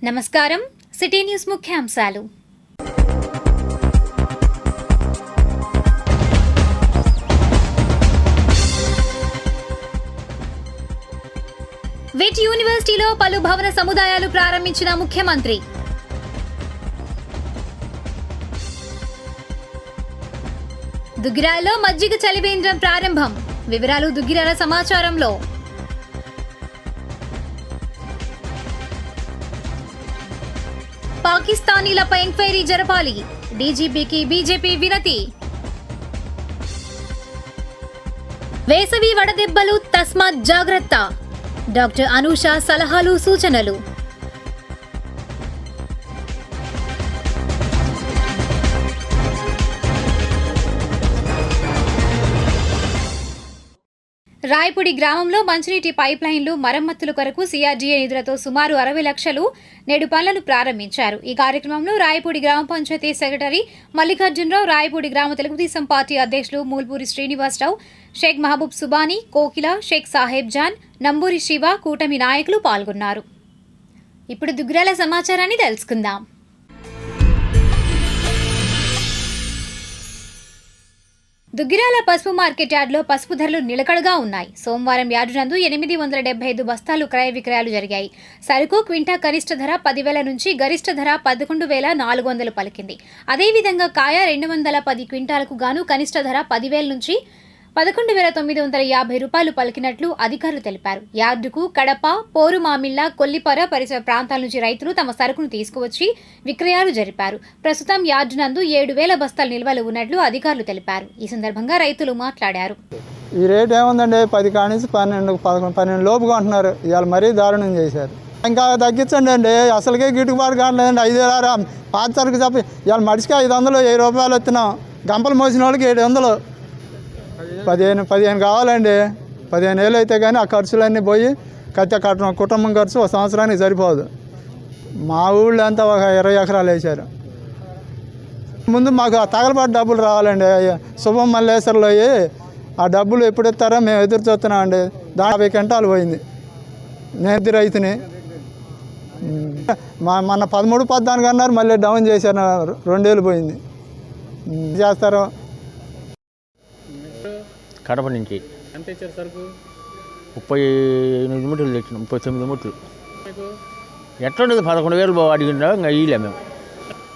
నమస్కారం. City news ముఖ్యాంశాలు. విట్ యూనివర్సిటీలో పలు భవన సముదాయాలు ప్రారంభించిన ముఖ్యమంత్రి. దుగ్గిరాలలో మజ్జిగ చలివేంద్రం ప్రారంభం. వివరాలు దుగ్గిరాల సమాచారంలో. పాకిస్తానీలపై ఎంక్వైరీ జరపాలి. డీజీపీకి బీజేపీ వినతి. వేసవి వడదెబ్బలు, తస్మాత్ జాగ్రత్త. డాక్టర్ అనూష సలహాలు, సూచనలు. రాయపూడి గ్రామంలో మంచినీటి పైప్ లైన్లు మరమ్మతుల కొరకు సీఆర్డీఏ నిధులతో సుమారు 60 లక్షలు నేడు పనులను ప్రారంభించారు. ఈ కార్యక్రమంలో రాయపూడి గ్రామ పంచాయతీ సెక్రటరీ మల్లికార్జునరావు, రాయపూడి గ్రామ తెలుగుదేశం పార్టీ అధ్యక్షులు మూల్పూరి శ్రీనివాసరావు, షేక్ మహబూబ్ సుబానీ, కోకిల, షేక్ సాహెబ్ జాన్, నంబూరి శివ, కూటమి నాయకులు పాల్గొన్నారు. ఇప్పుడు దుగ్గిరాల సమాచారాన్ని తెలుసుకుందాం. దుగ్గిరాల పసుపు మార్కెట్ యార్డులో పసుపు ధరలు నిలకడగా ఉన్నాయి. సోమవారం యార్డు నందు 875 బస్తాలు క్రయ విక్రయాలు జరిగాయి. సరుకు క్వింటా కనిష్ట ధర 10,000 నుంచి గరిష్ట ధర 11,400 పలికింది. అదేవిధంగా కాయ 210 క్వింటాలకు గాను కనిష్ట ధర 10,000 నుంచి 11,950 రూపాయలు పలికినట్లు అధికారులు తెలిపారు. యార్డుకు కడప, పోరుమామిళ్ల, కొల్లిపర పరిసర ప్రాంతాల నుంచి రైతులు తమ సరుకును తీసుకువచ్చి విక్రయాలు జరిపారు. ప్రస్తుతం యార్డు నందు 7,000 బస్తాల నిల్వలు ఉన్నట్లు అధికారులు తెలిపారు. ఈ సందర్భంగా రైతులు మాట్లాడారు. ఈ రేట్ ఏముందండి, 10 కాడి నుంచి 12 లోపుగా అంటున్నారు. ఇవాళ మరీ దారుణం చేశారు. ఇంకా తగ్గించండి అండి, అసలుకే గిట్టుబాటు కావట్లేదండి. 5,000 పాత సరుకు చెప్పి ఇవాళ మడిచికి 500, 1000 రూపాయలు వచ్చినాం. గంపలు మోసిన వాళ్ళకి 700, 15 కావాలండి. 15 ఏళ్ళు అయితే కానీ ఆ ఖర్చులన్నీ పోయి కట్టె కట్టడం కుటుంబం ఖర్చు ఒక సంవత్సరానికి సరిపోదు. మా ఊళ్ళో అంతా ఒక 20 ఎకరాలు వేశారు. ముందు మాకు తగలబాటు డబ్బులు రావాలండి. శుభం మల్లేశ్వరంలో ఆ డబ్బులు ఎప్పుడు ఇస్తారో మేము ఎదురు చూస్తున్నామండి. 50 క్వింటాలు పోయింది. నేను రైతుని మొన్న 13, 14 అన్నారు, మళ్ళీ డౌన్ చేశారు. 2 ఏళ్ళు పోయింది. చేస్తారు. కడప నుంచి ఎంత ఇచ్చారు సరుకు? 38 మూటలు తెచ్చినాం. 39 మూటలు. ఎట్లా ఉండదు? 11,000 అడిగినా ఇంకా ఇయ్యలే మేము.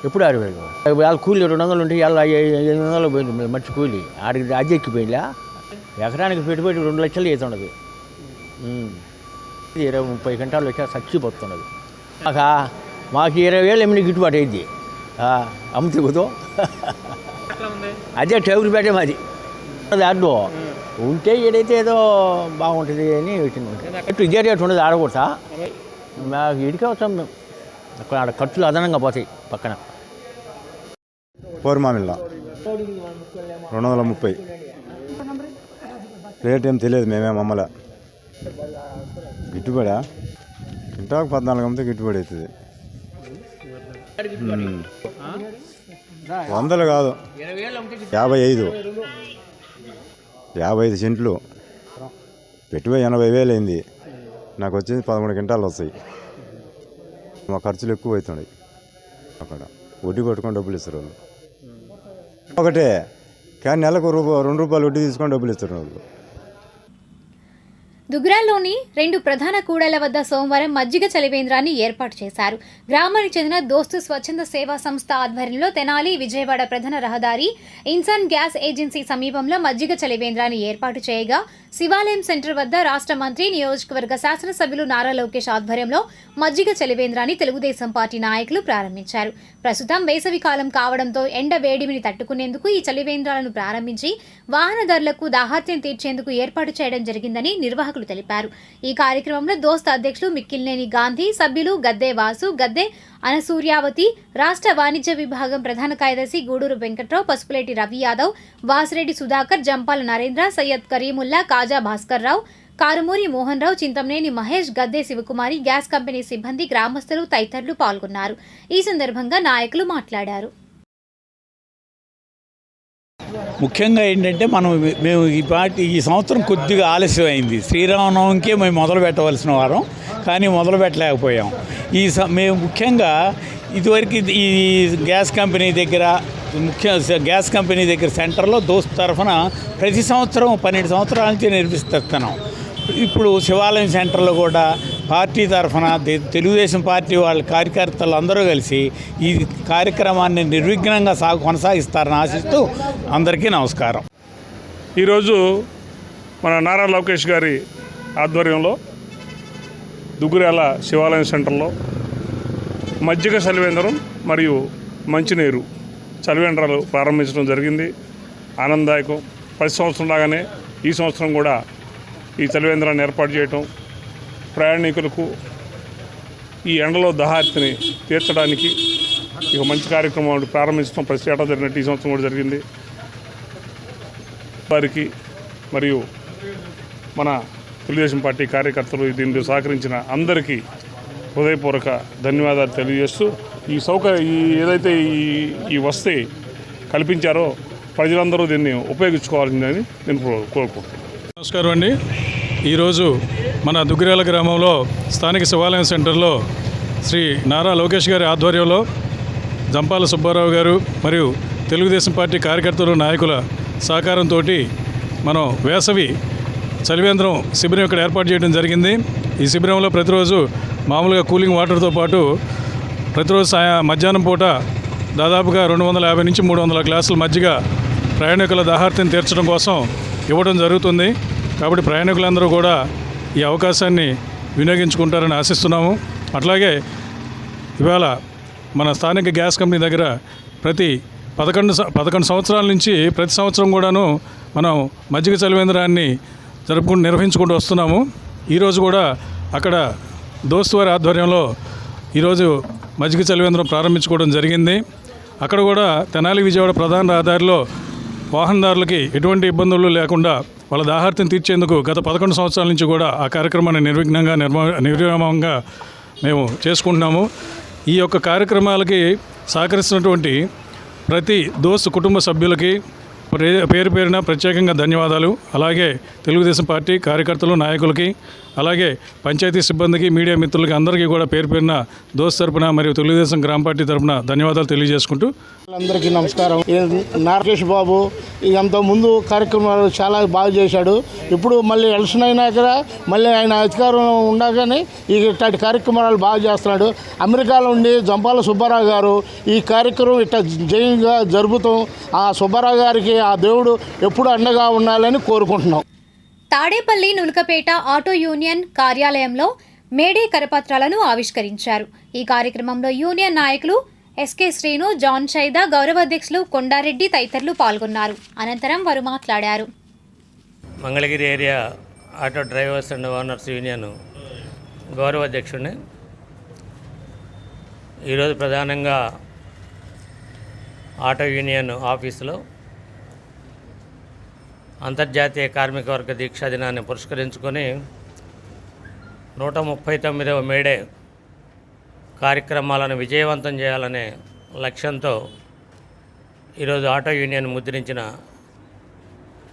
ఎప్పుడు 6,000. వాళ్ళ కూలి 200 ఉంటే వాళ్ళ 800 పోయింది. మంచి కూలి ఆడికి అద్దె ఎక్కిపోయిందా. ఎకరానికి పెట్టుబడి 2 లక్షలు చేసి ఉండదు. 20-30 క్వింటాలు వచ్చా చచ్చిపోతున్నది. మాకు 20,000 ఎమ్మిది గిట్టుబాటు అయింది. అమ్ముతే కుదో అదే టైర్ పెట్టే మాది. దాంట్లో ఉంటే ఏదైతే ఏదో బాగుంటుంది అని వచ్చింది. ఇదే రేటు ఉండదు ఆడకూడదా. మాకు ఇడికే వస్తాం మేము. అక్కడ ఆడ ఖర్చులు అదనంగా పోతాయి. పక్కన పోరుమామిళ్ళ 230 రేట్ ఏం తెలియదు. మేమేం అమ్మలే. గిట్టుబడా ఇంటాకు 14 అమ్మితే గిట్టుబడి అవుతుంది. 100 కాదు, 55 సెంట్లు పెట్టుబడి 80,000 అయింది. నాకు వచ్చేది 13 క్వింటాలు వస్తాయి. మా ఖర్చులు ఎక్కువ అవుతున్నాయి. అక్కడ వడ్డీ కొట్టుకొని డబ్బులు ఇస్తారు వాళ్ళు. ఒకటే కానీ నెలకు 2 రూపాయలు వడ్డీ తీసుకొని డబ్బులు ఇస్తారు వాళ్ళు. దుగ్గిరాల్లోని 2 ప్రధాన కూడళ్ల వద్ద సోమవారం మజ్జిగ చలివేంద్రాన్ని ఏర్పాటు చేశారు. గ్రామానికి చెందిన దోస్తు స్వచ్ఛంద సేవా సంస్థ ఆధ్వర్యంలో తెనాలి విజయవాడ ప్రధాన రహదారి ఇన్సాన్ గ్యాస్ ఏజెన్సీ సమీపంలో మజ్జిగ చలివేంద్రాన్ని ఏర్పాటు చేయగా, శివాలయం సెంటర్ వద్ద రాష్ట్ర మంత్రి, నియోజకవర్గ శాసనసభ్యులు నారా లోకేష్ ఆధ్వర్యంలో మజ్జిగ చలివేంద్రాన్ని తెలుగుదేశం పార్టీ నాయకులు ప్రారంభించారు. ప్రస్తుతం వేసవి కాలం కావడంతో ఎండ వేడిమిని తట్టుకునేందుకు ఈ చలివేంద్రాలను ప్రారంభించి వాహనదారులకు దాహార్త్యం తీర్చేందుకు ఏర్పాటు చేయడం జరిగిందని నిర్వాహకులు తెలిపారు. ఈ కార్యక్రమంలో దోస్త్ అధ్యక్షులు మిక్కిలినేని గాంధీ, సభ్యులు గద్దె వాసు, గద్దె అనసూర్యావతి, రాష్ట్ర వాణిజ్య విభాగం ప్రధాన కార్యదర్శి గూడూరు వెంకట్రావు, పసుపులేటి రవి యాదవ్, వాసిరెడ్డి సుధాకర్, జంపాల నరేంద్ర, సయ్యద్ కరీముల్లా, కాజా భాస్కర్ రావు, కారుమూరి మోహన్ రావు, చింతమనేని మహేష్, గద్దె శివకుమారి, గ్యాస్ కంపెనీ సిబ్బంది, గ్రామస్తులు తదితరులు పాల్గొన్నారు. ఈ సందర్భంగా నాయకులు మాట్లాడారు. ముఖ్యంగా ఏంటంటే మేము ఈ సంవత్సరం కొద్దిగా ఆలస్యం అయింది. శ్రీరామనవమికే మేము మొదలు పెట్టవలసిన వారం, కానీ మొదలు పెట్టలేకపోయాం. మేము ముఖ్యంగా ఇదివరకు ఈ గ్యాస్ కంపెనీ దగ్గర గ్యాస్ కంపెనీ దగ్గర సెంటర్లో దోస్తు తరఫున ప్రతి సంవత్సరం 12 సంవత్సరాల నుంచి నిర్మిస్తున్నాం. ఇప్పుడు శివాలయం సెంటర్లో కూడా పార్టీ తరఫున తెలుగుదేశం పార్టీ వాళ్ళ కార్యకర్తలు అందరూ కలిసి ఈ కార్యక్రమాన్ని నిర్విఘ్నంగా కొనసాగిస్తారని ఆశిస్తూ అందరికీ నమస్కారం. ఈరోజు మన నారా లోకేష్ గారి ఆధ్వర్యంలో దుగ్గుర్యాల శివాలయం సెంటర్లో మజ్జిగ చలివేంద్రం మరియు మంచినీరు చలివేంద్రాలు ప్రారంభించడం జరిగింది. ఆనందదాయకం. ప్రతి సంవత్సరం లాగానే ఈ సంవత్సరం కూడా ఈ చలివేంద్రాన్ని ఏర్పాటు చేయటం ప్రయాణికులకు ఈ ఎండలో దాహార్తిని తీర్చడానికి ఇక మంచి కార్యక్రమం ప్రారంభించడం ప్రతి ఏటా జరిగినట్టు ఈ సంవత్సరం కూడా జరిగింది. వారికి మరియు మన తెలుగుదేశం పార్టీ కార్యకర్తలు దీనిలో సహకరించిన అందరికీ హృదయపూర్వక ధన్యవాదాలు తెలియజేస్తూ ఏదైతే ఈ వసతి కల్పించారో ప్రజలందరూ దీన్ని ఉపయోగించుకోవాలని నేను కోరుకుంటున్నాను. నమస్కారం అండి. ఈరోజు మన దుగ్గిరాల గ్రామంలో స్థానిక శివాలయం సెంటర్లో శ్రీ నారా లోకేష్ గారి ఆధ్వర్యంలో జంపాల సుబ్బారావు గారు మరియు తెలుగుదేశం పార్టీ కార్యకర్తలు నాయకుల సహకారంతో మనం వేసవి చలివేంద్రం శిబిరం ఇక్కడ ఏర్పాటు చేయడం జరిగింది. ఈ శిబిరంలో ప్రతిరోజు మామూలుగా కూలింగ్ వాటర్తో పాటు ప్రతిరోజు మధ్యాహ్నం పూట దాదాపుగా 250 నుంచి 300 గ్లాసుల మజ్జిగ ప్రయాణికుల దాహార్తిని తీర్చడం కోసం ఇవ్వడం జరుగుతుంది. కాబట్టి ప్రయాణికులందరూ కూడా ఈ అవకాశాన్ని వినియోగించుకుంటారని ఆశిస్తున్నాము. అట్లాగే ఇవాళ మన స్థానిక గ్యాస్ కంపెనీ దగ్గర ప్రతి 11 సంవత్సరాల నుంచి ప్రతి సంవత్సరం కూడాను మనం మజ్జిగ చలివేంద్రాన్ని నిర్వహించుకుంటూ వస్తున్నాము. ఈరోజు కూడా అక్కడ దోస్తు వారి ఆధ్వర్యంలో ఈరోజు మజ్జిగ చలివేంద్రం ప్రారంభించుకోవడం జరిగింది. అక్కడ కూడా తెనాలి విజయవాడ ప్రధాన రహదారిలో వాహనదారులకి ఎటువంటి ఇబ్బందులు లేకుండా వాళ్ళ దాహార్తిని తీర్చేందుకు గత 11 సంవత్సరాల నుంచి కూడా ఆ కార్యక్రమాన్ని నిర్విరామంగా మేము చేసుకుంటున్నాము. ఈ యొక్క కార్యక్రమాలకి సహకరిస్తున్నటువంటి ప్రతి దోస్తు కుటుంబ సభ్యులకి పేరు పేరున ప్రత్యేకంగా ధన్యవాదాలు. అలాగే తెలుగుదేశం పార్టీ కార్యకర్తలు నాయకులకి, అలాగే పంచాయతీ సిబ్బందికి, మీడియా మిత్రులకి అందరికీ కూడా పేరు పేరున దోస్తు తరపున మరియు తెలుగుదేశం గ్రామ పార్టీ తరపున ధన్యవాదాలు తెలియజేసుకుంటూ అందరికీ నమస్కారం. నారాయణ బాబు ఇంత ముందు కార్యక్రమాలు చాలా బాగా చేశాడు. ఇప్పుడు మళ్ళీ ఎలక్షన్ అయినా కదా మళ్ళీ ఆయన అధికారం ఉండగానే ఇట్లాంటి కార్యక్రమాలు బాగా చేస్తున్నాడు. అమెరికాలో ఉండి జంపాల సుబ్బారావు గారు ఈ కార్యక్రమం ఇట్లా జయంగా జరుపుతాం. ఆ సుబ్బారావు గారికి ఆ దేవుడు ఎప్పుడు అండగా ఉండాలని కోరుకుంటున్నాం. తాడేపల్లి నులకపేట ఆటో యూనియన్ కార్యాలయంలో మేడే కరపత్రాలను ఆవిష్కరించారు. ఈ కార్యక్రమంలో యూనియన్ నాయకులు ఎస్కే శ్రీను, జాన్ చైదా, గౌరవ అధ్యక్షులు కొండారెడ్డి తదితరులు పాల్గొన్నారు. అనంతరం వారు మాట్లాడారు. Mangalagiri area auto drivers and owners union గౌరవ అధ్యక్షుడిని. ఈరోజు ప్రధానంగా ఆటో యూనియన్ ఆఫీసులో అంతర్జాతీయ కార్మిక వర్గ దీక్షా దినాన్ని పురస్కరించుకొని 139వ మేడే కార్యక్రమాలను విజయవంతం చేయాలనే లక్ష్యంతో ఈరోజు ఆటో యూనియన్ ముద్రించిన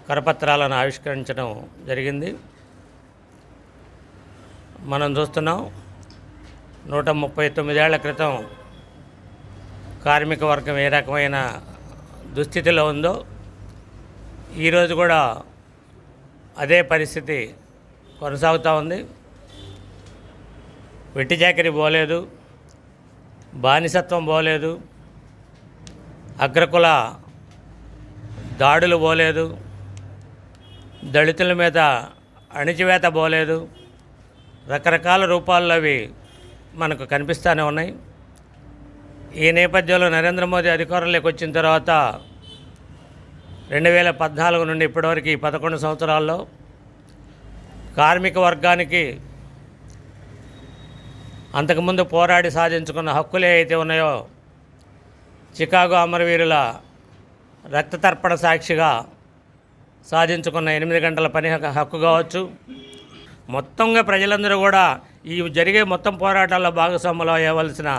కరపత్రాలను ఆవిష్కరించడం జరిగింది. మనం చూస్తున్నాం 139 ఏళ్ల క్రితం కార్మిక వర్గం ఏ రకమైన దుస్థితిలో ఉందో ఈరోజు కూడా అదే పరిస్థితి కొనసాగుతూ ఉంది. వెట్టి చాకరీ పోలేదు, బానిసత్వం పోలేదు, అగ్రకుల దాడులు పోలేదు, దళితుల మీద అణిచివేత పోలేదు. రకరకాల రూపాల్లో అవి మనకు కనిపిస్తూనే ఉన్నాయి. ఈ నేపథ్యంలో నరేంద్ర మోదీ అధికారంలోకి వచ్చిన తర్వాత 2014 నుండి ఇప్పటివరకు ఈ 11 సంవత్సరాల్లో కార్మిక వర్గానికి అంతకుముందు పోరాడి సాధించుకున్న హక్కులే అయితే ఉన్నాయో, చికాగో అమరవీరుల రక్తతర్పణ సాక్షిగా సాధించుకున్న 8 గంటల పని హక్కు కావచ్చు, మొత్తంగా ప్రజలందరూ కూడా ఈ జరిగే మొత్తం పోరాటాల్లో భాగస్వాములు అయ్యవలసిన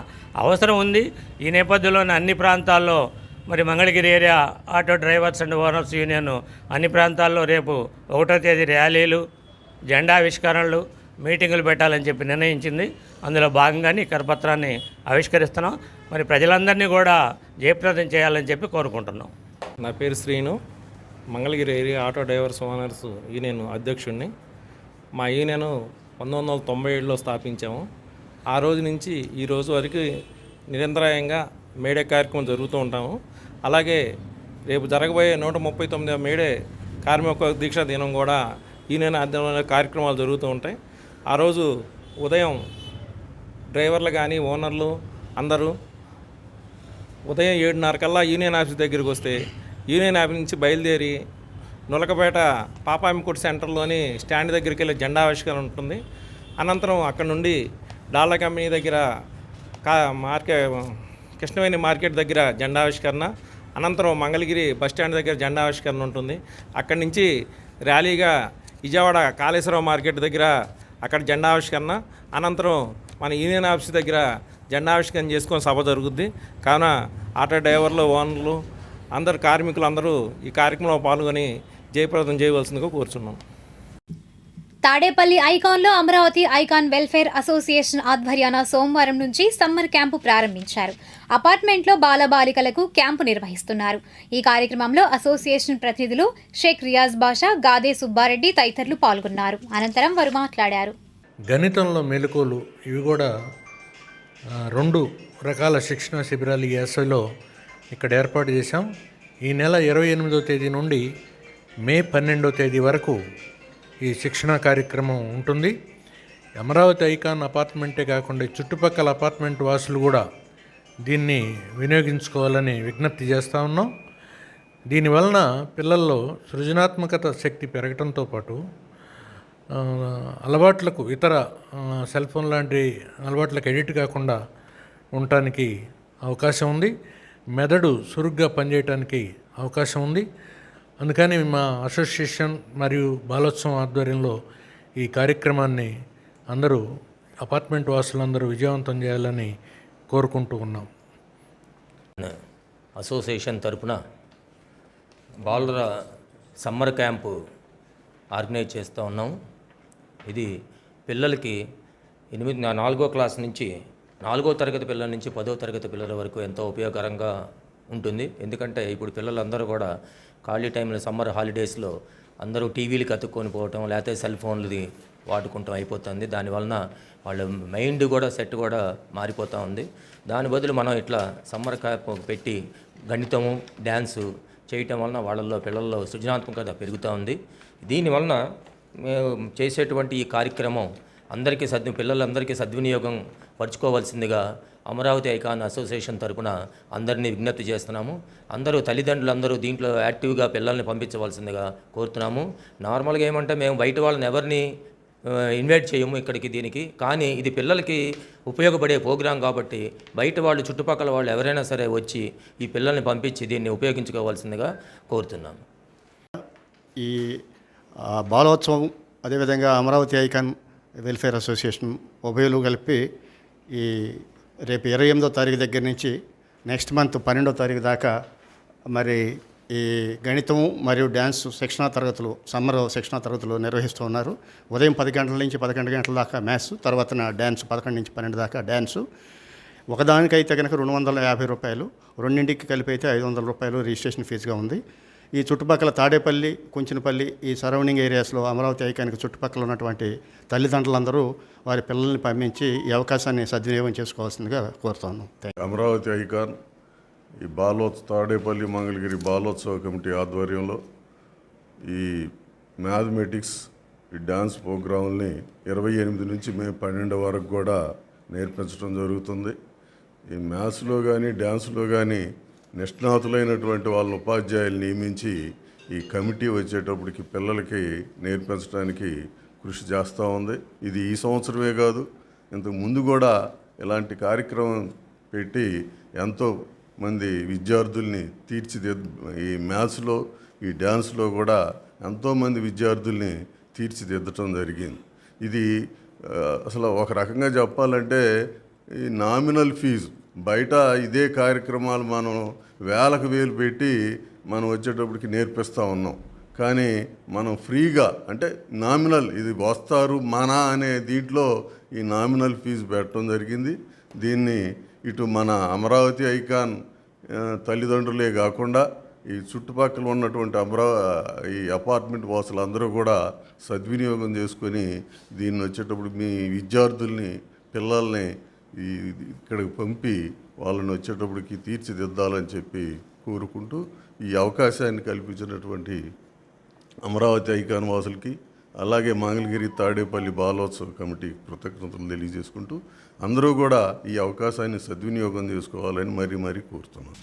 అవసరం ఉంది. ఈ నేపథ్యంలోనే అన్ని ప్రాంతాల్లో మరి Mangalagiri area auto drivers and owners union అన్ని ప్రాంతాల్లో రేపు 1వ తేదీ ర్యాలీలు, జెండా ఆవిష్కరణలు, మీటింగులు పెట్టాలని చెప్పి నిర్ణయించింది. అందులో భాగంగానే ఈ కరపత్రాన్ని ఆవిష్కరిస్తున్నాం. మరి ప్రజలందరినీ కూడా జయప్రదం చేయాలని చెప్పి కోరుకుంటున్నాం. నా పేరు Srinu, Mangalagiri area auto drivers owners union అధ్యక్షుడిని. మా యూనియన్ 1997లో స్థాపించాము. ఆ రోజు నుంచి ఈ రోజు వరకు నిరంతరాయంగా మేడే కార్యక్రమం జరుగుతూ ఉంటాము. అలాగే రేపు జరగబోయే 139వ మేడే కార్మిక దీక్షా దినం కూడా యూనియన్ ఆధ్వర్యంలో కార్యక్రమాలు జరుగుతూ ఉంటాయి. ఆ రోజు ఉదయం డ్రైవర్లు కానీ ఓనర్లు అందరూ ఉదయం 7:30 కల్లా యూనియన్ ఆఫీస్ దగ్గరికి వస్తే యూనియన్ ఆఫీస్ నుంచి బయలుదేరి నులకపేట పాపామికోట్ సెంటర్లోని స్టాండ్ దగ్గరికి వెళ్ళి జెండా ఆవిష్కరణ ఉంటుంది. అనంతరం అక్కడ నుండి డాల్లా కంపెనీ దగ్గర కృష్ణవేణి మార్కెట్ దగ్గర జెండా ఆవిష్కరణ, అనంతరం మంగళగిరి బస్టాండ్ దగ్గర జెండా ఆవిష్కరణ ఉంటుంది. అక్కడి నుంచి ర్యాలీగా విజయవాడ కాళేశ్వరం మార్కెట్ దగ్గర అక్కడ జెండా ఆవిష్కరణ, అనంతరం మన యూనియన్ ఆఫీస్ దగ్గర జెండా ఆవిష్కరణ చేసుకొని సభ జరుగుద్ది. కావున ఆటో డ్రైవర్లు, ఓనర్లు అందరు కార్మికులు అందరూ ఈ కార్యక్రమంలో పాల్గొని జయప్రదం చేయవలసిందిగా కోరుచున్నాం. తాడేపల్లి ఐకాన్లో అమరావతి ఐకాన్ వెల్ఫేర్ అసోసియేషన్ ఆధ్వర్యాన సోమవారం నుంచి సమ్మర్ క్యాంపు ప్రారంభించారు. అపార్ట్మెంట్లో బాలబాలికలకు క్యాంపు నిర్వహిస్తున్నారు. ఈ కార్యక్రమంలో అసోసియేషన్ ప్రతినిధులు షేక్ రియాజ్ బాషా, గాదే సుబ్బారెడ్డి తదితరులు పాల్గొన్నారు. అనంతరం వారు మాట్లాడారు. గణితంలో మెలకువలు ఇవి కూడా 2 రకాల శిక్షణ శిబిరాలు ఈ ఎస్ఐలో ఇక్కడ ఏర్పాటు చేశాం. ఈ నెల 28వ తేదీ నుండి మే 12వ తేదీ వరకు ఈ శిక్షణ కార్యక్రమం ఉంటుంది. అమరావతి ఐకాన్ అపార్ట్మెంటే కాకుండా చుట్టుపక్కల అపార్ట్మెంట్ వాసులు కూడా దీన్ని వినియోగించుకోవాలని విజ్ఞప్తి చేస్తూ ఉన్నాం. దీనివలన పిల్లల్లో సృజనాత్మకత శక్తి పెరగడంతో పాటు అలవాట్లకు ఇతర సెల్ ఫోన్ లాంటి అలవాట్లకు ఎడిట్ కాకుండా ఉండటానికి అవకాశం ఉంది. మెదడు చురుగ్గా పనిచేయడానికి అవకాశం ఉంది. అందుకని మా అసోసియేషన్ మరియు బాలోత్సవం ఆధ్వర్యంలో ఈ కార్యక్రమాన్ని అందరూ అపార్ట్మెంట్ వాసులందరూ విజయవంతం చేయాలని కోరుకుంటూ ఉన్నాం. అసోసియేషన్ తరపున బాలుర సమ్మర్ క్యాంపు ఆర్గనైజ్ చేస్తూ ఉన్నాం. ఇది పిల్లలకి 4వ క్లాస్ నుంచి 4వ తరగతి పిల్లల నుంచి 10వ తరగతి పిల్లల వరకు ఎంతో ఉపయోగకరంగా ఉంటుంది. ఎందుకంటే ఇప్పుడు పిల్లలందరూ కూడా ఖాళీ టైంలో సమ్మర్ హాలిడేస్లో అందరూ టీవీలకి అతుక్కొని పోవటం, లేకపోతే సెల్ ఫోన్లది వాడుకుంటాం అయిపోతుంది. దానివలన వాళ్ళ మైండ్ కూడా సెట్ కూడా మారిపోతూ ఉంది. దాని బదులు మనం ఇట్లా సమ్మర్ క్యాంప్ పెట్టి గణితము, డ్యాన్సు చేయటం వలన వాళ్ళల్లో పిల్లల్లో సృజనాత్మకత పెరుగుతూ ఉంది. దీనివలన మేము చేసేటువంటి ఈ కార్యక్రమం పిల్లలందరికీ సద్వినియోగం పరుచుకోవాల్సిందిగా అమరావతి ఐకాన్ అసోసియేషన్ తరపున అందరినీ విజ్ఞప్తి చేస్తున్నాము. తల్లిదండ్రులందరూ దీంట్లో యాక్టివ్గా పిల్లల్ని పంపించవలసిందిగా కోరుతున్నాము. నార్మల్గా ఏమంటే మేము బయట వాళ్ళని ఎవరిని ఇన్వైట్ చేయము ఇక్కడికి దీనికి, కానీ ఇది పిల్లలకి ఉపయోగపడే ప్రోగ్రాం కాబట్టి బయట వాళ్ళు చుట్టుపక్కల వాళ్ళు ఎవరైనా సరే వచ్చి ఈ పిల్లల్ని పంపించి దీన్ని ఉపయోగించుకోవాల్సిందిగా కోరుతున్నాము. ఈ బాలోత్సవం అదేవిధంగా అమరావతి ఐకాన్ వెల్ఫేర్ అసోసియేషన్ ఉభయలు కలిపి ఈ రేపు 28వ తారీఖు దగ్గర నుంచి నెక్స్ట్ మంత్ 12వ తారీఖు దాకా మరి ఈ గణితము మరియు డ్యాన్స్ శిక్షణా తరగతులు, సమ్మర్ శిక్షణా తరగతులు నిర్వహిస్తూ ఉన్నారు. ఉదయం 10 గంటల నుంచి 11 గంటల దాకా మ్యాథ్స్, తర్వాత డ్యాన్స్ 11 నుంచి 12 దాకా డ్యాన్సు. ఒకదానికైతే కనుక 250 రూపాయలు, రెండింటికి కలిపి అయితే 500 రూపాయలు రిజిస్ట్రేషన్ ఫీజుగా ఉంది. ఈ చుట్టుపక్కల తాడేపల్లి, కుంచినపల్లి ఈ సరౌండింగ్ ఏరియాస్లో అమరావతి ఐకాన్కి చుట్టుపక్కల ఉన్నటువంటి తల్లిదండ్రులందరూ వారి పిల్లల్ని పంపించి ఈ అవకాశాన్ని సద్వినియోగం చేసుకోవాల్సిందిగా కోరుతాను. అమరావతి ఐకాన్ ఈ తాడేపల్లి మంగళగిరి బాలోత్సవ కమిటీ ఆధ్వర్యంలో ఈ మ్యాథమెటిక్స్, ఈ డ్యాన్స్ ప్రోగ్రాంని 28 నుంచి మే 12 వరకు కూడా నేర్పించడం జరుగుతుంది. ఈ మ్యాథ్స్లో కానీ డ్యాన్స్లో కానీ నిష్ణాతులైనటువంటి వాళ్ళని ఉపాధ్యాయులు నియమించి ఈ కమిటీ వచ్చేటప్పటికి పిల్లలకి నేర్పించడానికి కృషి చేస్తూ ఉంది. ఇది ఈ సంవత్సరమే కాదు, ఇంతకు ముందు కూడా ఇలాంటి కార్యక్రమం పెట్టి ఎంతో మంది విద్యార్థుల్ని ఈ మ్యాథ్స్లో, ఈ డ్యాన్స్లో కూడా ఎంతోమంది విద్యార్థుల్ని తీర్చిదిద్దటం జరిగింది. ఇది అసలు ఒక రకంగా చెప్పాలంటే ఈ నామినల్ ఫీజు బయట ఇదే కార్యక్రమాలు మనం వేలకు వేలు పెట్టి మనం వచ్చేటప్పటికి నేర్పిస్తూ ఉన్నాం. కానీ మనం ఫ్రీగా అంటే నామినల్ ఇది వస్తారు మన అనే దీంట్లో ఈ నామినల్ ఫీజు పెట్టడం జరిగింది. దీన్ని ఇటు మన అమరావతి ఐకాన్ తల్లిదండ్రులే కాకుండా ఈ చుట్టుపక్కల ఉన్నటువంటి ఈ అపార్ట్మెంట్ వాసులందరూ కూడా సద్వినియోగం చేసుకొని దీన్ని వచ్చేటప్పుడు మీ విద్యార్థుల్ని పిల్లల్ని ఇక్కడికి పంపి వాళ్ళని వచ్చేటప్పటికి తీర్చిదిద్దాలని చెప్పి కోరుకుంటూ ఈ అవకాశాన్ని కల్పించినటువంటి అమరావతి ఐకాన్ వాసులకి అలాగే మంగళగిరి తాడేపల్లి బాలోత్సవ కమిటీ కృతజ్ఞతలు తెలియజేసుకుంటూ అందరూ కూడా ఈ అవకాశాన్ని సద్వినియోగం చేసుకోవాలని మరీ కోరుతున్నాను.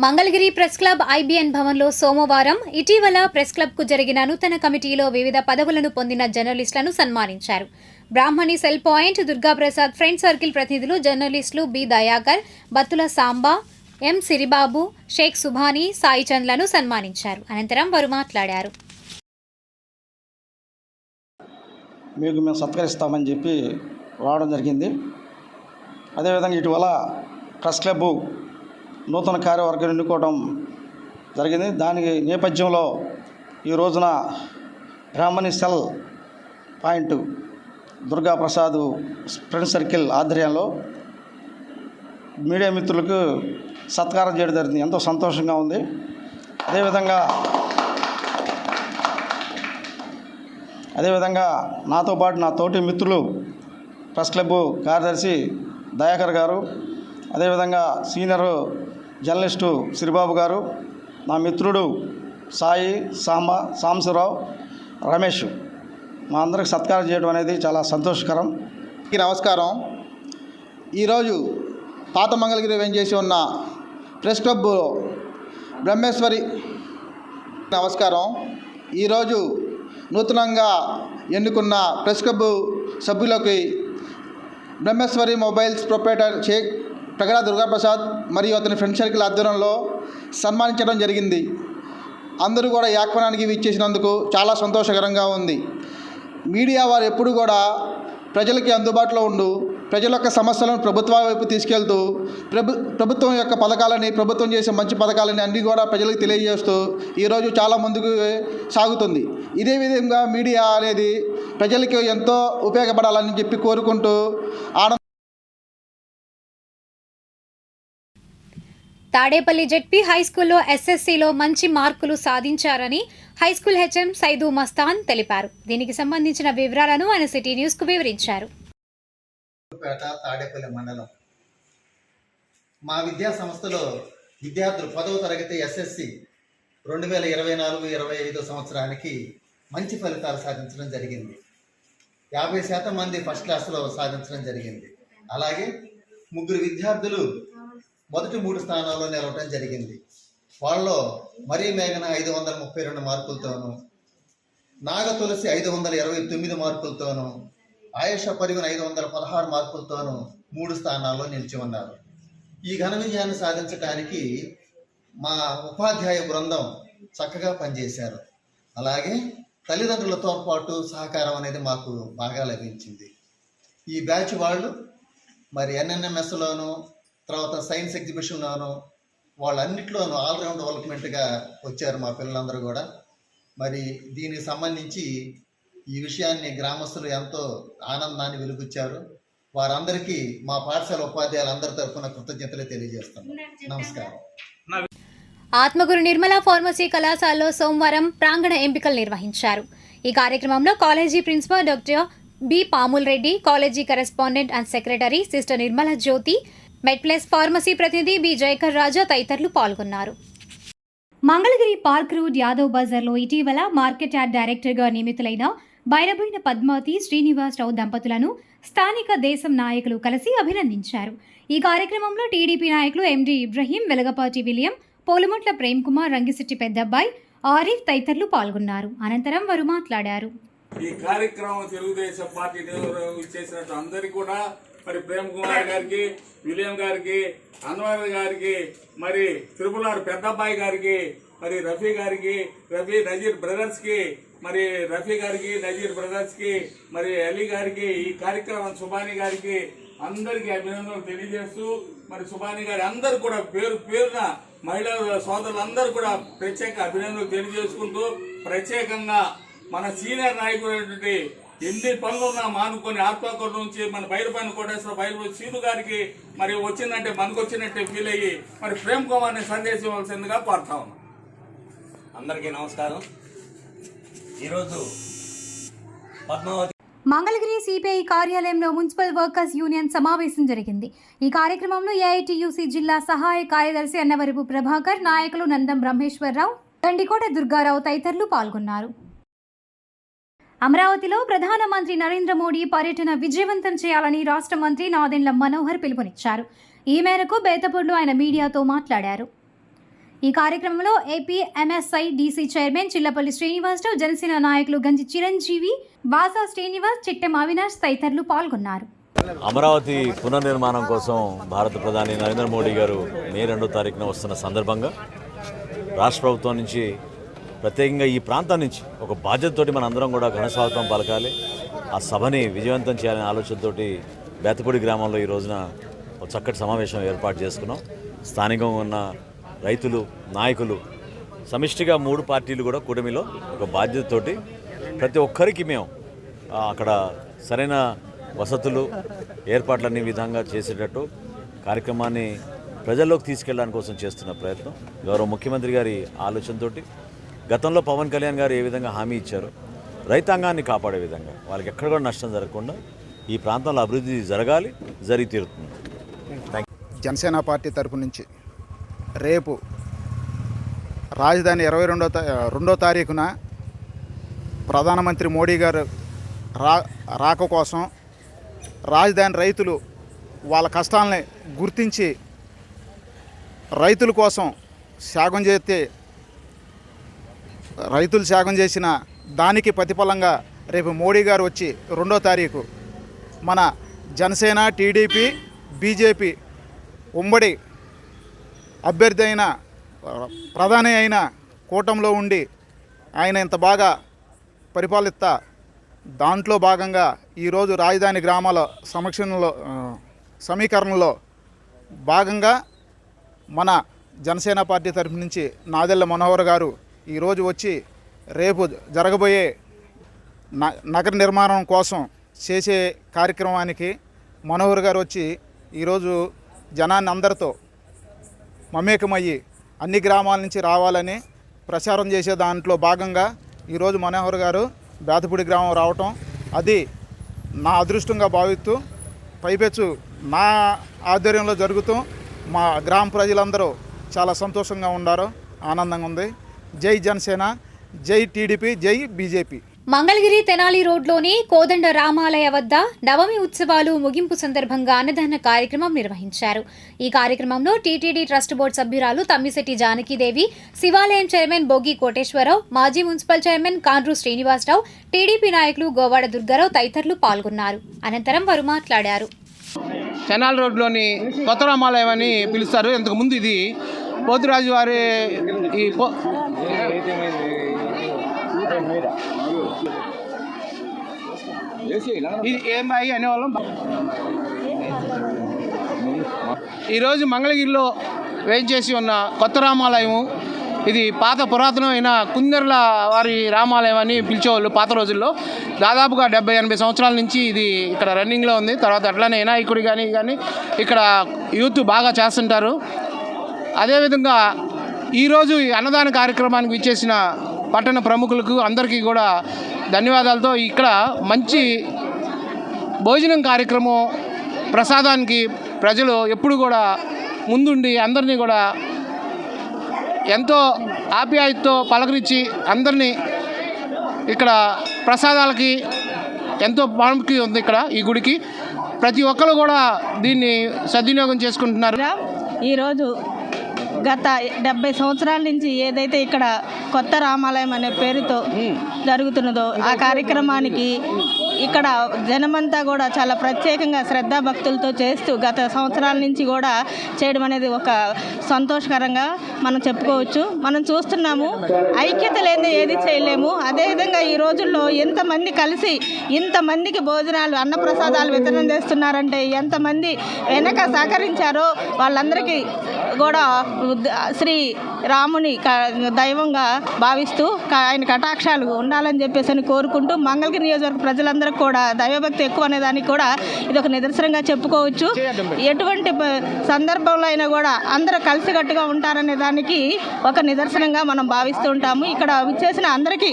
మంగళగిరి ప్రెస్ క్లబ్ ఐబిఎన్ భవన్లో సోమవారం ఇటీవల ప్రెస్ క్లబ్కు జరిగిన నూతన కమిటీలో వివిధ పదవులను పొందిన జర్నలిస్టులను సన్మానించారు. Brahmani cell point, Durgaprasad friend circle ప్రతినిధులు జర్నలిస్టులు బి దయాకర్, బత్తుల సాంబా, ఎం సిరిబాబు, షేక్ సుభాని, సాయి చంద్లను సన్మానించారు. అనంతరం వారు మాట్లాడారు. మీకు మేము సత్కరిస్తామని చెప్పి రావడం జరిగింది. అదేవిధంగా ఇటీవల ప్రెస్ క్లబ్ నూతన కార్యవర్గం ఎన్నుకోవడం జరిగింది. దానికి నేపథ్యంలో ఈ రోజున Brahmani cell point Durgaprasad friend circle ఆధ్వర్యంలో మీడియా మిత్రులకు సత్కారం చేయడం జరిగింది. ఎంతో సంతోషంగా ఉంది. అదేవిధంగా నాతో పాటు నా తోటి మిత్రులు ప్రెస్ క్లబ్ కార్యదర్శి దయాకర్ గారు, అదేవిధంగా సీనియర్ జర్నలిస్టు సిరిబాబు గారు, నా మిత్రుడు సాయి, సాంబశివరావు, రమేష్, మా అందరికి సత్కారం చేయడం అనేది చాలా సంతోషకరం. నమస్కారం. ఈరోజు పాత మంగళగిరి వెంచేసి ఉన్న ప్రెస్ క్లబ్ బ్రహ్మేశ్వరి నమస్కారం. ఈరోజు నూతనంగా ఎన్నుకున్న ప్రెస్ క్లబ్ సభ్యులకి బ్రహ్మేశ్వరి మొబైల్స్ ప్రొపరేటర్ షేక్ ప్రగడ దుర్గాప్రసాద్ మరియు అతని ఫ్రెండ్ సర్కిల్ ఆధ్వర్యంలో సన్మానించడం జరిగింది. అందరూ కూడా ఈ ఆహ్వానానికి ఇచ్చేసినందుకు చాలా సంతోషకరంగా ఉంది. మీడియా వారు ఎప్పుడు కూడా ప్రజలకి అందుబాటులో ఉండు ప్రజల యొక్క సమస్యలను ప్రభుత్వం వైపు తీసుకెళ్తూ ప్రభుత్వం యొక్క పథకాలని, ప్రభుత్వం చేసే మంచి పథకాలని అన్నీ కూడా ప్రజలకు తెలియజేస్తూ ఈరోజు చాలా ముందుకు సాగుతుంది. ఇదే విధంగా మీడియా అనేది ప్రజలకి ఎంతో ఉపయోగపడాలని చెప్పి కోరుకుంటూ తాడేపల్లి జెడ్పీ హైస్కూల్లో ఎస్ఎస్సీలో మంచి మార్కులు సాధించారని హైస్కూల్ హెచ్ఎం సైదు మస్తాన్ తెలిపారు. దీనికి సంబంధించిన వివరాలను ఆయన సిటీ న్యూస్కు వివరించారు. తాడేపల్లి మండలం మా విద్యా సంస్థలో విద్యార్థులు 10వ తరగతి ఎస్ఎస్సి 2024-25 సంవత్సరానికి మంచి ఫలితాలు సాధించడం జరిగింది. 50% మంది ఫస్ట్ క్లాస్లో సాధించడం జరిగింది. అలాగే 3 విద్యార్థులు మొదటి 3 స్థానాల్లో నిలవడం జరిగింది. వాళ్ళలో మరీ మేఘన 532 మార్కులతోనూ, నాగ తులసి 529 మార్కులతోనూ, ఆయేష పరివన్ 516 మార్కులతోనూ 3 స్థానాల్లో నిలిచి ఉన్నారు. ఈ ఘన విజయాన్ని సాధించడానికి మా ఉపాధ్యాయ బృందం చక్కగా పనిచేశారు. అలాగే తల్లిదండ్రులతో పాటు సహకారం అనేది మాకు బాగా లభించింది. ఈ బ్యాచ్ వాళ్ళు మరి ఎన్ఎన్ఎంఎస్లోను, తర్వాత సైన్స్ ఎగ్జిబిషన్లోను, వాళ్ళన్నింటిలోనూ ఆల్రౌండ్ డెవలప్మెంట్గా వచ్చారు మా పిల్లలందరూ కూడా. మరి దీనికి సంబంధించి ఈ విషయాన్ని గ్రామస్తులు ఎంతో ఆనందాన్ని వెలిబుచ్చారు. వారందరికీ మా పాఠశాల ఉపాధ్యాయులందరి తరఫున కృతజ్ఞతలు తెలియజేస్తున్నాం. నమస్కారం. ఆత్మగురు నిర్మలా ఫార్మసీ కళాశాలలో సోమవారం ప్రాంగణ ఎంపికలు నిర్వహించారు. ఈ కార్యక్రమంలో college principal doctor B Pamul Reddy, college correspondent and secretary sister Nirmala Jyothi, MedPlus pharmacy ప్రతినిధి బి జయకర్ రాజా తదితరులు పాల్గొన్నారు. మంగళగిరి పార్క్ రోడ్ యాదవ్ బజార్లో ఇటీవల మార్కెట్ యార్డ్ డైరెక్టర్గా నియమితులైన బైరబోయిన పద్మావతి శ్రీనివాసరావు దంపతులను స్థానిక దేశం నాయకులు కలిసి అభినందించారు. ఈ కార్యక్రమంలో టీడీపీ నాయకులు ఎండి ఇబ్రహీం, వెలగపాటి విలియం, పోలుముట్ల ప్రేమ్ కుమార్, రంగిశెట్టి పెద్దబ్బాయి, ఆరిఫ్ తదితరులు పాల్గొన్నారు. అనంతరం వారు మాట్లాడారు. ఈ కార్యక్రమం తెలుగుదేశం పార్టీ చేసినట్టు అందరికీ కూడా మరి ప్రేమ్ కుమార్ గారికి, విలియం గారికి, అన్వర్ గారికి, మరి త్రిపులార్ పెద్దబ్బాయి గారికి, మరి రఫీ గారికి, రఫీ నజీర్ బ్రదర్స్ కి, మరి రఫీ గారికి, నజీర్ బ్రదర్స్ కి, మరి అలీ గారికి, ఈ కార్యక్రమం సుబానీ గారికి అందరికీ అభినందనలు తెలియజేస్తూ మరి సుభాని గారి అందరూ కూడా పేరు పేరున మహిళా సోదరులందరూ కూడా ప్రత్యేక అభినందనలు తెలియజేసుకుంటూ ప్రత్యేకంగా మన సీనియర్ నాయకులైనటువంటి ఎన్ని పనులున్నా మానుకొని ఆత్మకూరు నుంచి మన బైరపాని కోటేశ్వర బైరు సీను గారికి మరి వచ్చిందంటే మనకు వచ్చినట్టే ఫీల్ అయ్యి మరి ప్రేమ్ కుమార్ని సందేశం ఇవ్వాల్సిందిగా కోరుతా ఉన్నాం. అందరికీ నమస్కారం. ఈరోజు పద్మావతి మంగళగిరి సిపిఐ కార్యాలయంలో మున్సిపల్ వర్కర్స్ యూనియన్ సమావేశం జరిగింది. ఈ కార్యక్రమంలో ఏఐటియుసి జిల్లా సహాయ కార్యదర్శి అన్నవరపు ప్రభాకర్, నాయకులు నందం బ్రహ్మేశ్వరరావు, గండికోట దుర్గారావు తదితరులు పాల్గొన్నారు. అమరావతిలో ప్రధానమంత్రి నరేంద్ర మోడీ పర్యటన విజయవంతం చేయాలని రాష్ట్ర మంత్రి నాదెండ్ల మనోహర్ పిలుపునిచ్చారు. ఈ మేరకు బేతపూర్లో ఆయన మీడియాతో మాట్లాడారు. ఈ కార్యక్రమంలో AP MSI DC chairman Chillapalli Srinivasarao, Janasena నాయకులు గంజి చిరంజీవి, బాసా శ్రీనివాస్, చిట్టెం అవినాష్ తదితరులు పాల్గొన్నారు. అమరావతి పునర్నిర్మాణం కోసం భారత ప్రధాని నరేంద్ర మోడీ గారు మే 2వ తారీఖున వస్తున్న సందర్భంగా రాష్ట్ర ప్రభుత్వం నుంచి ప్రత్యేకంగా ఈ ప్రాంతం నుంచి ఒక బాధ్యతతోటి మన అందరం కూడా ఘనస్వాగతం పలకాలి, ఆ సభని విజయవంతం చేయాలనే ఆలోచనతోటి బేతపూడి గ్రామంలో ఈ రోజున ఒక చక్కటి సమావేశం ఏర్పాటు చేసుకున్నాం. స్థానికంగా ఉన్న రైతులు, నాయకులు సమిష్టిగా 3 పార్టీలు కూడా కూటమిలో ఒక బాధ్యతతోటి ప్రతి ఒక్కరికి మేము అక్కడ సరైన వసతులు ఏర్పాట్లన్నీ విధంగా చేసేటట్టు కార్యక్రమాన్ని ప్రజల్లోకి తీసుకెళ్ళడానికి కోసం చేస్తున్న ప్రయత్నం. గౌరవ ముఖ్యమంత్రి గారి ఆలోచనతోటి గతంలో పవన్ కళ్యాణ్ గారు ఏ విధంగా హామీ ఇచ్చారో రైతాంగాన్ని కాపాడే విధంగా వాళ్ళకి ఎక్కడ కూడా నష్టం జరగకుండా ఈ ప్రాంతంలో అభివృద్ధి జరగాలి, జరిగి తీరుతుంది. జనసేన పార్టీ తరపు నుంచి రేపు రాజధాని 22వ తారీఖున ప్రధానమంత్రి మోడీ గారు రాక కోసం రాజధాని రైతులు వాళ్ళ కష్టాలని గుర్తించి రైతుల కోసం త్యాగం చేస్తే రైతులు త్యాగం చేసిన దానికి ప్రతిఫలంగా రేపు మోడీ గారు వచ్చి 2వ తారీఖు మన జనసేన, టీడీపీ, బీజేపీ ఉమ్మడి అభ్యర్థి అయిన ప్రధాని అయిన కూటమిలో ఉండి ఆయన ఇంత బాగా పరిపాలిస్తా దాంట్లో భాగంగా ఈరోజు రాజధాని గ్రామాల సమీకరణలో భాగంగా మన జనసేన పార్టీ తరఫు నుంచి నాదెళ్ల మనోహర్ గారు ఈరోజు వచ్చి రేపు జరగబోయే నగర నిర్మాణం కోసం చేసే కార్యక్రమానికి మనోహర్ గారు వచ్చి ఈరోజు జనాన్ని అందరితో మమేకమయ్యి అన్ని గ్రామాల నుంచి రావాలని ప్రచారం చేసే దాంట్లో భాగంగా ఈరోజు మనోహర్ గారు బేతపూడి గ్రామం రావటం అది నా అదృష్టంగా భావిస్తూ పైపెచ్చు నా ఆధ్వర్యంలో జరుగుతూ మా గ్రామ ప్రజలందరూ చాలా సంతోషంగా ఉన్నారు, ఆనందంగా ఉంది. జై జనసేన, జై టీడీపీ, జై బీజేపీ. మంగళగిరి తెనాలి రోడ్లోని కోదండ రామాలయ వద్ద నవమి ఉత్సవాలు ముగింపు సందర్భంగా అన్నదాన కార్యక్రమం నిర్వహించారు. ఈ కార్యక్రమంలో టీటీడీ ట్రస్ట్ బోర్డు సభ్యురాలు తమ్మిశెట్టి జానకీదేవి, శివాలయం చైర్మన్ బోగి కోటేశ్వరరావు, మాజీ municipal chairman Kandru Srinivasarao, TDP నాయకులు గోవాడ దుర్గారావు తదితరులు పాల్గొన్నారు. అనంతరం వారు మాట్లాడారు. తెనాలి రోడ్లోని కొత్త రామాలయం అని పిలుస్తారు. ఇంతకుముందు ఇది పోతురాజు వారి ఇది ఏమై అనేవాళ్ళం. ఈరోజు మంగళగిరిలో వేయించేసి ఉన్న కొత్త రామాలయము, ఇది పాత పురాతనమైన కుందెర్ల వారి రామాలయం అని పిలిచేవాళ్ళు పాత రోజుల్లో. దాదాపుగా 70-80 సంవత్సరాల నుంచి ఇది ఇక్కడ రన్నింగ్లో ఉంది. తర్వాత అట్లానే వినాయకుడి కానీ ఇక్కడ యూత్ బాగా చేస్తుంటారు. అదేవిధంగా ఈరోజు ఈ అన్నదాన కార్యక్రమానికి విచ్చేసిన పట్టణ ప్రముఖులకు అందరికీ కూడా ధన్యవాదాలతో ఇక్కడ మంచి భోజనం కార్యక్రమం, ప్రసాదానికి ప్రజలు ఎప్పుడు కూడా ముందుండి అందరినీ కూడా ఎంతో ఆప్యాయతతో పలకరించి అందరినీ ఇక్కడ ప్రసాదాలకి ఎంతో ప్రాముఖ్యత ఉంది. ఇక్కడ ఈ గుడికి ప్రతి ఒక్కరు కూడా దీన్ని సద్వినియోగం చేసుకుంటున్నారు. ఈరోజు గత 70 సంవత్సరాల నుంచి ఏదైతే ఇక్కడ కొత్త రామాలయం అనే పేరుతో జరుగుతున్నదో ఆ కార్యక్రమానికి ఇక్కడ జనమంతా కూడా చాలా ప్రత్యేకంగా శ్రద్ధాభక్తులతో చేస్తూ గత సంవత్సరాల నుంచి కూడా చేయడం అనేది ఒక సంతోషకరంగా మనం చెప్పుకోవచ్చు. మనం చూస్తున్నాము, ఐక్యత లేని ఏది చేయలేము. అదేవిధంగా ఈ రోజుల్లో ఎంతమంది కలిసి ఇంతమందికి భోజనాలు అన్నప్రసాదాలు వితరణ చేస్తున్నారంటే ఎంతమంది వెనక సహకరించారో వాళ్ళందరికీ కూడా శ్రీ రాముని దైవంగా భావిస్తూ ఆయన కటాక్షాలు ఉండాలని చెప్పేసి కోరుకుంటూ మంగళగిరి నియోజకవర్గ ప్రజలందరికీ కూడా దైవభక్తి ఎక్కువ అనేదానికి కూడా ఇది ఒక నిదర్శనంగా చెప్పుకోవచ్చు. ఎటువంటి సందర్భంలో అయినా కూడా అందరూ కలిసికట్టుగా ఉంటారనే దానికి ఒక నిదర్శనంగా మనం భావిస్తూ ఉంటాము. ఇక్కడ విచ్చేసిన అందరికీ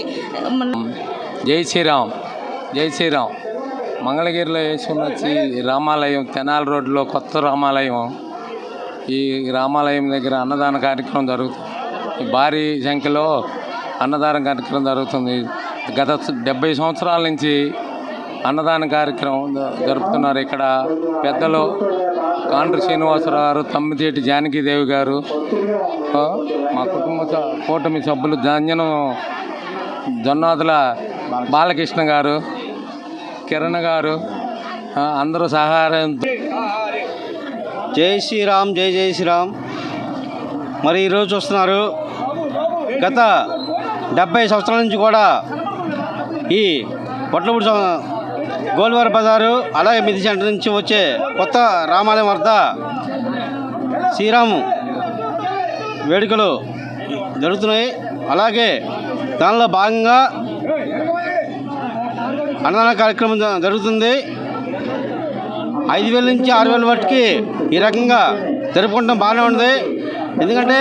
జై శ్రీరామ్, జై శ్రీరామ్. మంగళగిరిలో వేసుకున్న రామాలయం తెనాలి రోడ్లో కొత్త రామాలయం. ఈ రామాలయం దగ్గర అన్నదాన కార్యక్రమం జరుగుతుంది. భారీ సంఖ్యలో అన్నదాన కార్యక్రమం జరుగుతుంది. గత 70 సంవత్సరాల నుంచి అన్నదాన కార్యక్రమం జరుపుతున్నారు. ఇక్కడ పెద్దలు కాండ్రు శ్రీనివాసరావు గారు, తమ్మితేటి జానకీదేవి గారు, మా కూటమి సభ్యులు దంజనం జొన్నాదుల బాలకృష్ణ గారు, కిరణ్ గారు అందరూ సహాయంతో జై శ్రీరామ్, జై జై శ్రీరామ్. మరి ఈరోజు చూస్తున్నారు, గత 70 సంవత్సరాల నుంచి కూడా ఈ పొట్లపూడి గోల్వార బజారు అలాగే మిది సెంటర్ నుంచి వచ్చే కొత్త రామాలయం వద్ద శ్రీరాము వేడుకలు జరుగుతున్నాయి. అలాగే దానిలో భాగంగా అన్నదాన కార్యక్రమం జరుగుతుంది. 5,000 నుంచి 6,000 వరకు ఈ రకంగా జరుపుకుంటాం బాగానే ఉంది. ఎందుకంటే